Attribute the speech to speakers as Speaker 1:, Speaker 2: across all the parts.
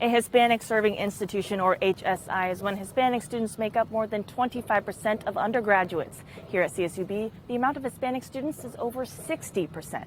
Speaker 1: A Hispanic Serving Institution, or HSI, is when Hispanic students make up more than 25% of undergraduates. Here at CSUB, the amount of Hispanic students is over 60%.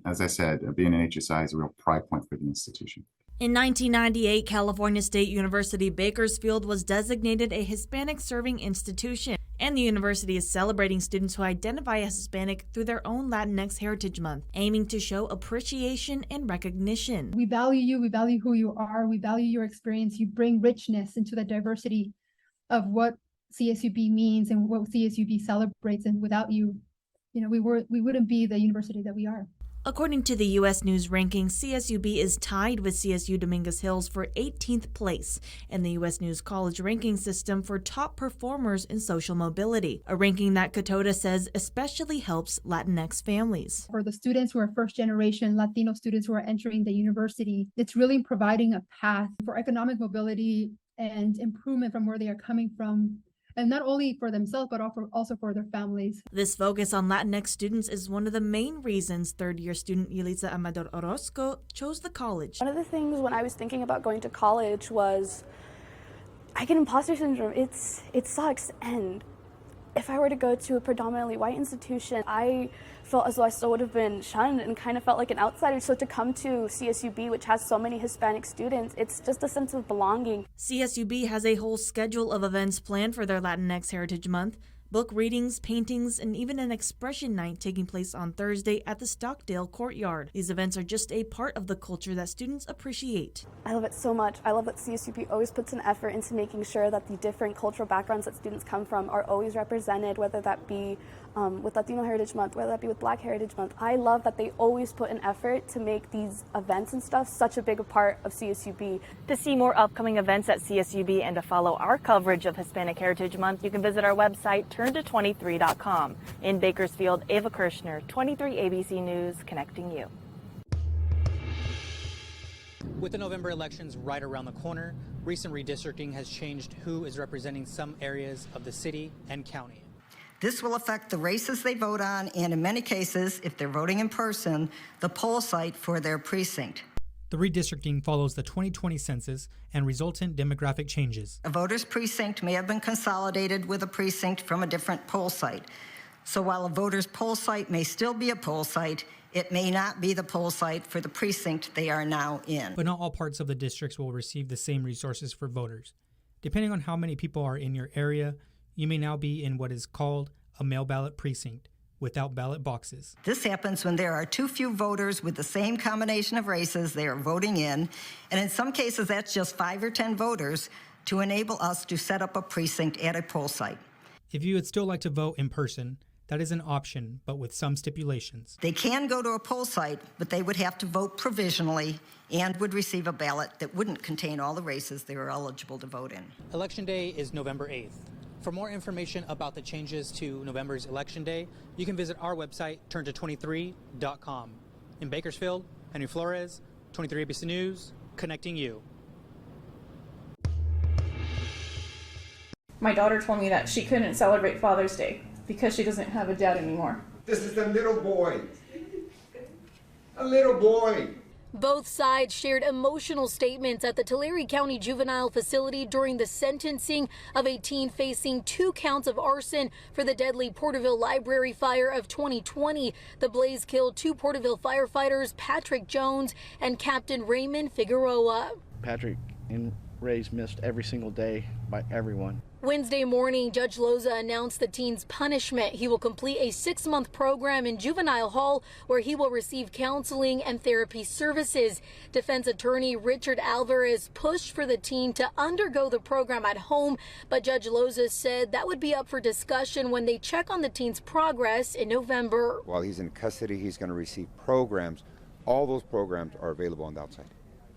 Speaker 2: As I said, being an HSI is a real pride point for the institution.
Speaker 3: In 1998, California State University Bakersfield was designated a Hispanic Serving Institution, and the university is celebrating students who identify as Hispanic through their own Latinx Heritage Month, aiming to show appreciation and recognition.
Speaker 4: We value you, we value who you are, we value your experience. You bring richness into the diversity of what CSUB means and what CSUB celebrates, and without you, we wouldn't be the university that we are.
Speaker 3: According to the U.S. News ranking, CSUB is tied with CSU Dominguez Hills for 18th place in the U.S. News College ranking system for top performers in social mobility, a ranking that Katota says especially helps Latinx families.
Speaker 4: For the students who are first-generation Latino students who are entering the university, it's really providing a path for economic mobility and improvement from where they are coming from, and not only for themselves, but also for their families.
Speaker 3: This focus on Latinx students is one of the main reasons third-year student Yelitza Amador Orozco chose the college.
Speaker 5: One of the things when I was thinking about going to college was, I get imposter syndrome. It sucks, and if I were to go to a predominantly white institution, I felt as though I still would have been shunned and kind of felt like an outsider. So to come to CSUB, which has so many Hispanic students, it's just a sense of belonging.
Speaker 3: CSUB has a whole schedule of events planned for their Latinx Heritage Month. Book readings, paintings, and even an expression night taking place on Thursday at the Stockdale Courtyard. These events are just a part of the culture that students appreciate.
Speaker 5: I love it so much. I love that CSUB always puts an effort into making sure that the different cultural backgrounds that students come from are always represented, whether that be with Latino Heritage Month, whether that be with Black Heritage Month. I love that they always put an effort to make these events and stuff such a big part of CSUB.
Speaker 1: To see more upcoming events at CSUB and to follow our coverage of Hispanic Heritage Month, you can visit our website, turnto23.com. In Bakersfield, Ava Kershner, 23 ABC News, connecting you.
Speaker 6: With the November elections right around the corner, recent redistricting has changed who is representing some areas of the city and county.
Speaker 7: This will affect the races they vote on, and in many cases, if they're voting in person, the poll site for their precinct.
Speaker 8: The redistricting follows the 2020 census and resultant demographic changes.
Speaker 7: A voter's precinct may have been consolidated with a precinct from a different poll site. So while a voter's poll site may still be a poll site, it may not be the poll site for the precinct they are now in.
Speaker 8: But not all parts of the districts will receive the same resources for voters. Depending on how many people are in your area, you may now be in what is called a mail ballot precinct, without ballot boxes.
Speaker 7: This happens when there are too few voters with the same combination of races they are voting in, and in some cases that's just 5 or 10 voters, to enable us to set up a precinct at a poll site.
Speaker 8: If you would still like to vote in person, that is an option, but with some stipulations.
Speaker 7: They can go to a poll site, but they would have to vote provisionally and would receive a ballot that wouldn't contain all the races they were eligible to vote in.
Speaker 6: Election Day is November 8th. For more information about the changes to November's Election Day, you can visit our website, turnto23.com. In Bakersfield, Henry Flores, 23 ABC News, connecting you.
Speaker 9: My daughter told me that she couldn't celebrate Father's Day because she doesn't have a dad anymore.
Speaker 10: This is a little boy. A little boy.
Speaker 11: Both sides shared emotional statements at the Tulare County Juvenile Facility during the sentencing of a teen facing 2 counts of arson for the deadly Porterville Library fire of 2020. The blaze killed 2 Porterville firefighters, Patrick Jones and Captain Raymond Figueroa.
Speaker 12: Patrick and Ray's missed every single day by everyone.
Speaker 11: Wednesday morning, Judge Loza announced the teen's punishment. He will complete a 6-month program in juvenile hall where he will receive counseling and therapy services. Defense attorney Richard Alvarez pushed for the teen to undergo the program at home, but Judge Loza said that would be up for discussion when they check on the teen's progress in November.
Speaker 13: While he's in custody, he's going to receive programs. All those programs are available on the outside.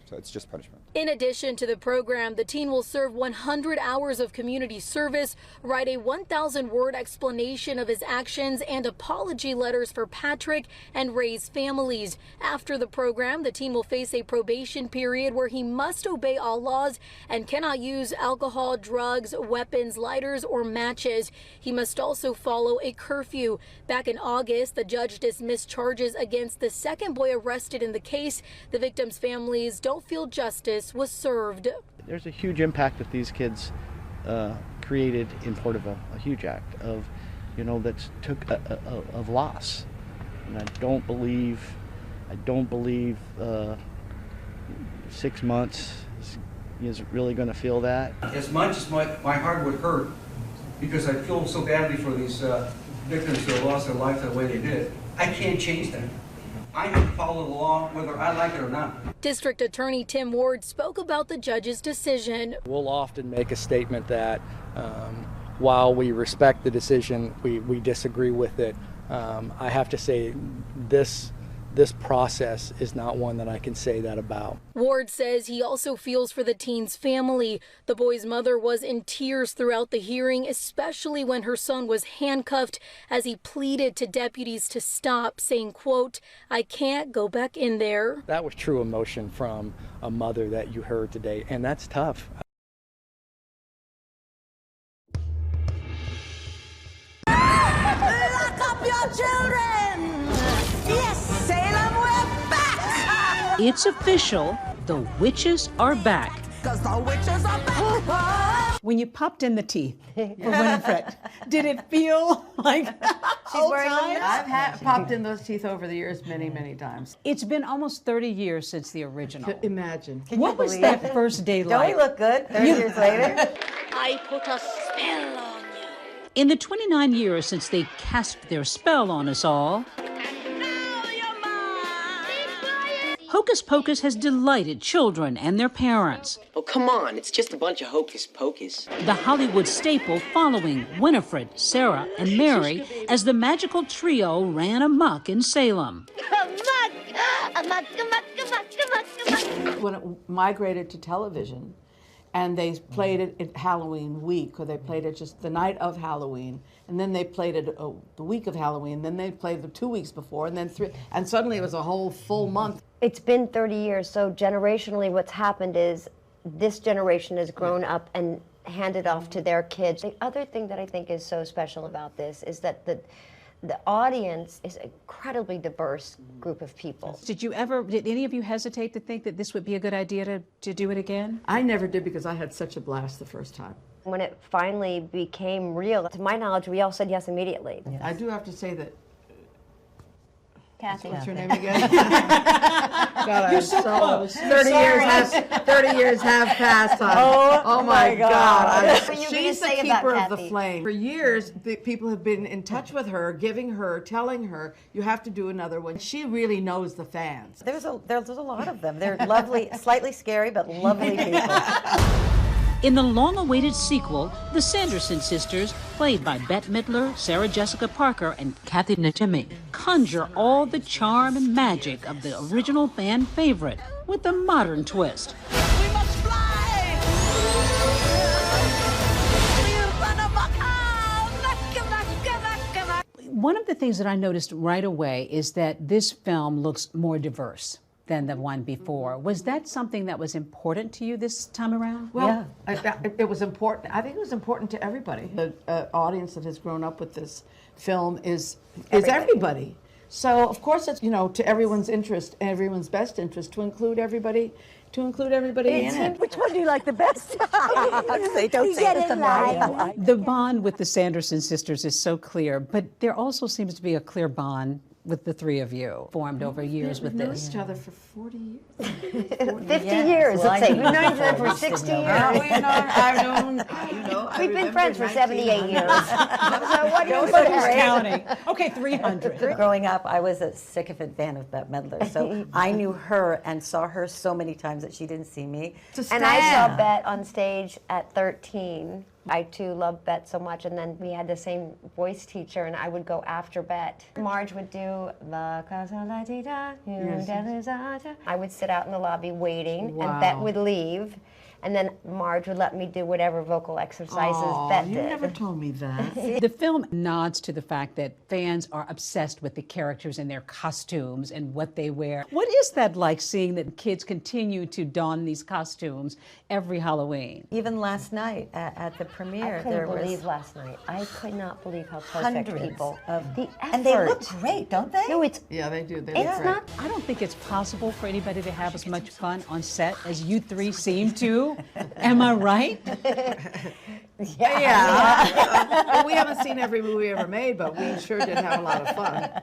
Speaker 13: So it's just punishment.
Speaker 11: In addition to the program, the teen will serve 100 hours of community service, write a 1,000-word explanation of his actions, and apology letters for Patrick and Ray's families. After the program, the teen will face a probation period where he must obey all laws and cannot use alcohol, drugs, weapons, lighters, or matches. He must also follow a curfew. Back in August, the judge dismissed charges against the second boy arrested in the case. The victim's families don't all feel justice was served.
Speaker 12: There's a huge impact that these kids created in Porterville, a huge act of, that took of loss. And I don't believe 6 months is really going to feel that.
Speaker 14: As much as my heart would hurt, because I feel so badly for these victims who have lost their life the way they did, I can't change that. I have to follow the law whether I like it or not.
Speaker 11: District Attorney Tim Ward spoke about the judge's decision.
Speaker 15: We'll often make a statement that while we respect the decision, we disagree with it. I have to say this process is not one that I can say that about.
Speaker 11: Ward says he also feels for the teen's family. The boy's mother was in tears throughout the hearing, especially when her son was handcuffed as he pleaded to deputies to stop, saying, quote, "I can't go back in there."
Speaker 15: That was true emotion from a mother that you heard today, and that's tough.
Speaker 16: Lock up your children! Yes, Salem, we're back!
Speaker 17: It's official, the witches are back.
Speaker 16: 'Cause the witches are back!
Speaker 18: When you popped in the teeth for Winifred, did it feel like
Speaker 19: she's wearing them? I've popped in those teeth over the years many, many times.
Speaker 18: It's been almost 30 years since the original.
Speaker 19: Imagine.
Speaker 18: What was that first day like?
Speaker 19: Don't we look good 30 years later?
Speaker 17: I put a spell on you. In the 29 years since they cast their spell on us all, Hocus Pocus has delighted children and their parents.
Speaker 20: Oh, come on, it's just a bunch of hocus pocus.
Speaker 17: The Hollywood staple following Winifred, Sarah, and Mary as the magical trio ran amok in Salem.
Speaker 19: When it migrated to television, and they played it at Halloween week, or they played it just the night of Halloween, and then they played it the week of Halloween, then they played it 2 weeks before, and then 3, and suddenly it was a whole full month.
Speaker 21: It's been 30 years, so generationally what's happened is this generation has grown up and handed off to their kids. The other thing that I think is so special about this is that the audience is an incredibly diverse group of people.
Speaker 18: Did any of you hesitate to think that this would be a good idea to do it again?
Speaker 19: I never did, because I had such a blast the first time.
Speaker 21: When it finally became real, to my knowledge, we all said yes immediately.
Speaker 19: Yes. I do have to say that.
Speaker 21: Kathy.
Speaker 19: What's your name again? God,
Speaker 18: You're so close.
Speaker 19: 30 years have passed. Oh my God. She's the keeper of the flame. For years, people have been in touch with her, telling her, you have to do another one. She really knows the fans.
Speaker 22: There's a lot of them. They're lovely, slightly scary, but lovely people.
Speaker 17: In the long-awaited sequel, the Sanderson sisters, played by Bette Midler, Sarah Jessica Parker, and Kathy Natemi, conjure all the charm and magic of the original fan favorite with a modern twist.
Speaker 16: We must fly!
Speaker 18: One of the things that I noticed right away is that this film looks more diverse than the one before. Was that something that was important to you this time around?
Speaker 19: Well, yeah. It was important. I think it was important to everybody. The audience that has grown up with this film is everybody. So of course it's to everyone's interest, everyone's best interest, to include everybody in it.
Speaker 22: Which one do you like the best? Don't say it.
Speaker 18: The bond with the Sanderson sisters is so clear, but there also seems to be a clear bond with the three of you, formed over years with
Speaker 19: We've known
Speaker 18: this.
Speaker 19: each other for 40 years.
Speaker 21: 50 years, let's say. We've known each other for 60 years. We've been friends for 78 years. So what do you put
Speaker 18: counting? Okay, 300.
Speaker 22: Growing up, I was a sycophant fan of Bette Midler, so I knew her and saw her so many times that she didn't see me.
Speaker 21: And I saw Bette on stage at 13. I too loved Bette so much, and then we had the same voice teacher, and I would go after Bette. Marge would do La Casa La Tita. I would sit out in the lobby waiting, and Bette would leave, and then Marge would let me do whatever vocal exercises Bet did.
Speaker 19: You never told me that.
Speaker 18: The film nods to the fact that fans are obsessed with the characters and their costumes and what they wear. What is that like, seeing that kids continue to don these costumes every Halloween?
Speaker 22: Even last night at the premiere,
Speaker 21: I couldn't
Speaker 22: there
Speaker 21: believe
Speaker 22: was
Speaker 21: last night. I could not believe how perfect
Speaker 22: hundreds
Speaker 21: people.
Speaker 22: of
Speaker 21: The effort.
Speaker 22: and they look great, don't they?
Speaker 21: No, it's
Speaker 19: Yeah, they do. They
Speaker 21: it's
Speaker 19: look great.
Speaker 21: not.
Speaker 18: I don't think it's possible for anybody to have as much fun on set as you three seem to. Am I right?
Speaker 19: Yeah. We haven't seen every movie ever made, but we sure did have a lot of fun.